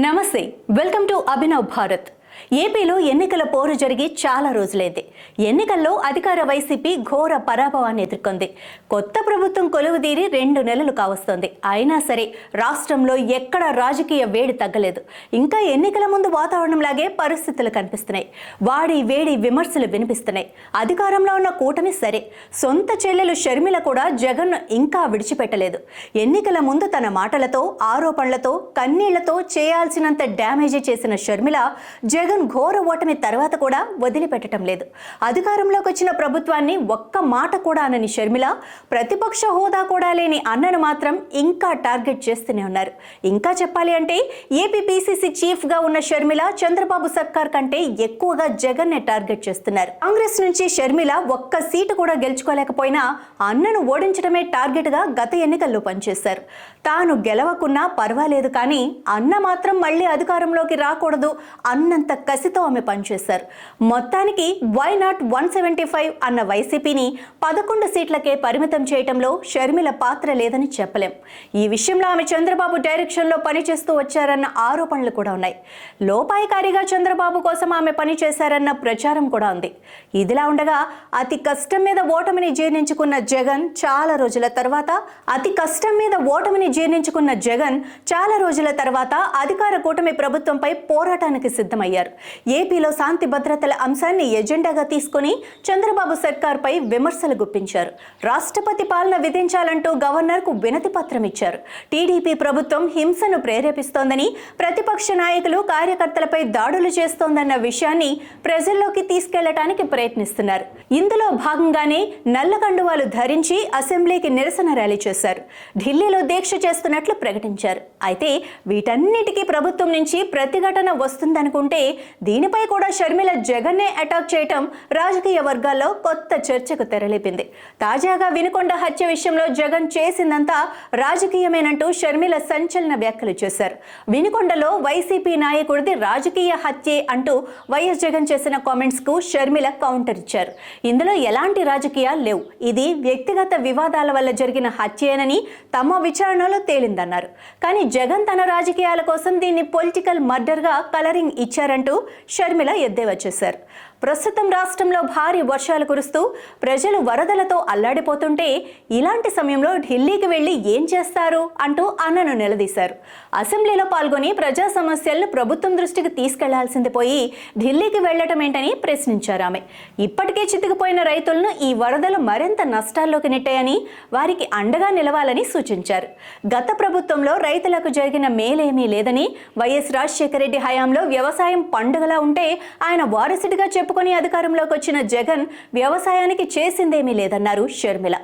నమస్తే, welcome to Abhinav Bharat. ఏపీలో ఎన్నికల పోరు జరిగి చాలా రోజులైంది. ఎన్నికల్లో అధికార వైసీపీ ఘోర పరాభవాన్ని ఎదుర్కొంది. కొత్త ప్రభుత్వం కొలువుదీరి 2 నెలలు కావస్తోంది. అయినా సరే రాష్ట్రంలో ఎక్కడా రాజకీయ వేడి తగ్గలేదు. ఇంకా ఎన్నికల ముందు వాతావరణంలాగే పరిస్థితులు కనిపిస్తున్నాయి. వాడి వేడి విమర్శలు వినిపిస్తున్నాయి. అధికారంలో ఉన్న కూటమి సరే, సొంత చెల్లెలు షర్మిల కూడా జగన్ను ఇంకా విడిచిపెట్టలేదు. ఎన్నికల ముందు తన మాటలతో, ఆరోపణలతో, కన్నీళ్లతో చేయాల్సినంత డ్యామేజీ చేసిన షర్మిల జగన్ ఘోర ఓటమి తర్వాత కూడా వదిలిపెట్టడం లేదు. అధికారంలోకి వచ్చిన ప్రభుత్వాన్ని ఒక్క మాట కూడా అనని షర్మిల ప్రతిపక్ష హోదా కూడా లేని అన్నను మాత్రం ఇంకా టార్గెట్ చేస్తూనే ఉన్నారు. ఇంకా చెప్పాలి అంటే ఏపీ పీసీసీ చీఫ్ గా ఉన్న షర్మిల చంద్రబాబు సర్కార్ కంటే ఎక్కువగా జగన్ నే టార్గెట్ చేస్తున్నారు. కాంగ్రెస్ నుంచి షర్మిల ఒక్క సీటు కూడా గెలుచుకోలేకపోయినా అన్నను ఓడించడమే టార్గెట్ గా గత ఎన్నికల్లో పనిచేశారు. తాను గెలవకున్నా పర్వాలేదు కానీ అన్న మాత్రం మళ్ళీ అధికారంలోకి రాకూడదు అన్నంత కసితో ఆమె పనిచేశారు. మొత్తానికి వై నాట్ 175 అన్న వైసీపీని 11 సీట్లకే పరిమితం చేయటంలో షర్మిల పాత్ర లేదని చెప్పలేం. ఈ విషయంలో ఆమె చంద్రబాబు డైరెక్షన్లో పనిచేస్తూ వచ్చారన్న ఆరోపణలు కూడా ఉన్నాయి. లోపాయికారిగా చంద్రబాబు కోసం ఆమె పనిచేశారన్న ప్రచారం కూడా ఉంది. ఇదిలా ఉండగా అతి కష్టం మీద ఓటమిని జీర్ణించుకున్న జగన్ చాలా రోజుల తర్వాత అధికార కూటమి ప్రభుత్వంపై పోరాటానికి సిద్ధమయ్యారు. ఏపీలో శాంతి భద్రతల అంశాన్ని ఎజెండాగా తీసుకుని చంద్రబాబు సర్కార్పై విమర్శలు గుప్పించారు. రాష్ట్రపతి పాలన విధించాలంటూ గవర్నర్కు వినతి పత్రం ఇచ్చారు. టీడీపీ ప్రభుత్వం హింసను ప్రేరేపిస్తోందని, ప్రతిపక్ష నాయకులు కార్యకర్తలపై దాడులు చేస్తోందన్న విషయాన్ని ప్రజల్లోకి తీసుకెళ్లడానికి ప్రయత్నిస్తున్నారు. ఇందులో భాగంగానే నల్ల కండువాలు ధరించి అసెంబ్లీకి నిరసన ర్యాలీ చేశారు. ఢిల్లీలో దీక్ష చేస్తున్నట్లు ప్రకటించారు. అయితే వీటన్నిటికీ ప్రభుత్వం నుంచి ప్రతిఘటన వస్తుందనుకుంటే దీనిపై కూడా షర్మిల జగన్నే అటాక్ చేయటం రాజకీయ వర్గాల్లో కొత్త చర్చకు తెరలేపింది. తాజాగా వినుకొండ హత్య విషయంలో జగన్ చేసిందంతా రాజకీయమేనంటూ షర్మిల సంచలన వ్యాఖ్యలు చేశారు. వినుకొండలో వైసీపీ నాయకుడిది రాజకీయ హత్యే అంటూ వైఎస్ జగన్ చేసిన కామెంట్స్ కు షర్మిల కౌంటర్ ఇచ్చారు. ఇందులో ఎలాంటి రాజకీయాలు లేవు, ఇది వ్యక్తిగత వివాదాల వల్ల జరిగిన హత్యేనని తమ విచారణలో తేలిందన్నారు. కానీ జగన్ తన రాజకీయాల కోసం దీన్ని పొలిటికల్ మర్డర్ గా కలరింగ్ ఇచ్చారంటూ షర్మిల ఎద్దేవా చేశారు. ప్రస్తుతం రాష్ట్రంలో భారీ వర్షాలు కురుస్తూ ప్రజలు వరదలతో అల్లాడిపోతుంటే ఇలాంటి సమయంలో ఢిల్లీకి వెళ్లి ఏం చేస్తారు అంటూ అన్నను నిలదీశారు. అసెంబ్లీలో పాల్గొని ప్రజా సమస్యలను ప్రభుత్వం దృష్టికి తీసుకెళ్లాల్సింది పోయి ఢిల్లీకి వెళ్లటం ఏంటని ప్రశ్నించారు ఆమె. ఇప్పటికే చితికిపోయిన రైతులను ఈ వరదలు మరింత నష్టాల్లోకి నెట్టాయని, వారికి అండగా నిలవాలని సూచించారు. గత ప్రభుత్వంలో రైతులకు జరిగిన మేలేమీ లేదని, వైఎస్ రాజశేఖర రెడ్డి హయాంలో వ్యవసాయం పండుగలా ఉంటే ఆయన వారసుడిగా చెప్పుకొని అధికారంలోకి వచ్చిన జగన్ వ్యవసాయానికి చేసిందేమీ లేదన్నారు షర్మిల.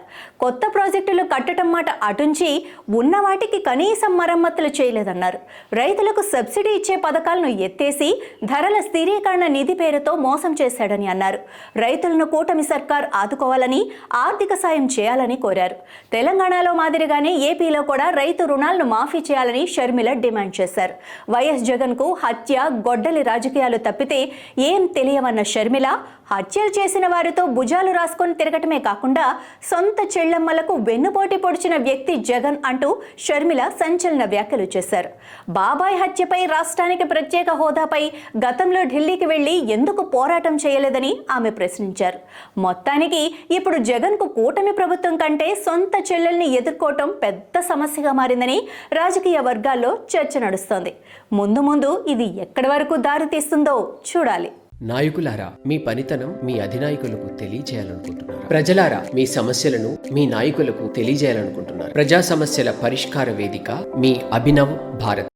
కొత్త ప్రాజెక్టులు కట్టడం మాట అటుంచి ఉన్న వాటికి కనీసం మరమ్మతులు చేయలేదన్నారు. రైతులకు సబ్సిడీ ఇచ్చే పథకాలను ఎత్తేసి ధరల స్థిరీకరణ నిధి పేరుతో మోసం చేశాడని అన్నారు. రైతులను కూటమి సర్కార్ ఆదుకోవాలని, ఆర్థిక సాయం చేయాలని కోరారు. తెలంగాణలో మాదిరిగానే ఏపీలో కూడా రైతు రుణాలను మాఫీ చేయాలని షర్మిల డిమాండ్ చేశారు. వైఎస్ జగన్ కు హత్య, గొడ్డలి రాజకీయాలు తప్పితే ఏం తెలియవన్న షర్మిల హత్యలు చేసిన వారితో భుజాలు రాసుకొని తిరగటమే కాకుండా సొంత చెల్లెమ్మలకు వెన్నుపోటి పొడిచిన వ్యక్తి జగన్ అంటూ షర్మిల సంచలన వ్యాఖ్యలు చేశారు. బాబాయ్ హత్యపై రాష్ట్రానికి ప్రత్యేక హోదాపై గతంలో ఢిల్లీకి వెళ్లి ఎందుకు పోరాటం చేయలేదని ఆమె ప్రశ్నించారు. మొత్తానికి ఇప్పుడు జగన్ కు కూటమి ప్రభుత్వం కంటే సొంత చెల్లెల్ని ఎదుర్కోవటం పెద్ద సమస్యగా మారిందని రాజకీయ వర్గాల్లో చర్చ నడుస్తోంది. ముందు ఇది ఎక్కడి వరకు దారి తీస్తుందో చూడాలి. నాయకులారా, మీ పనితనం మీ అధినాయకులకు తెలియజేయాలనుకుంటున్నారు. ప్రజలారా, మీ సమస్యలను మీ నాయకులకు తెలియజేయాలనుకుంటున్నారు. ప్రజా సమస్యల పరిష్కార వేదిక మీ అభినవ్ భారత్.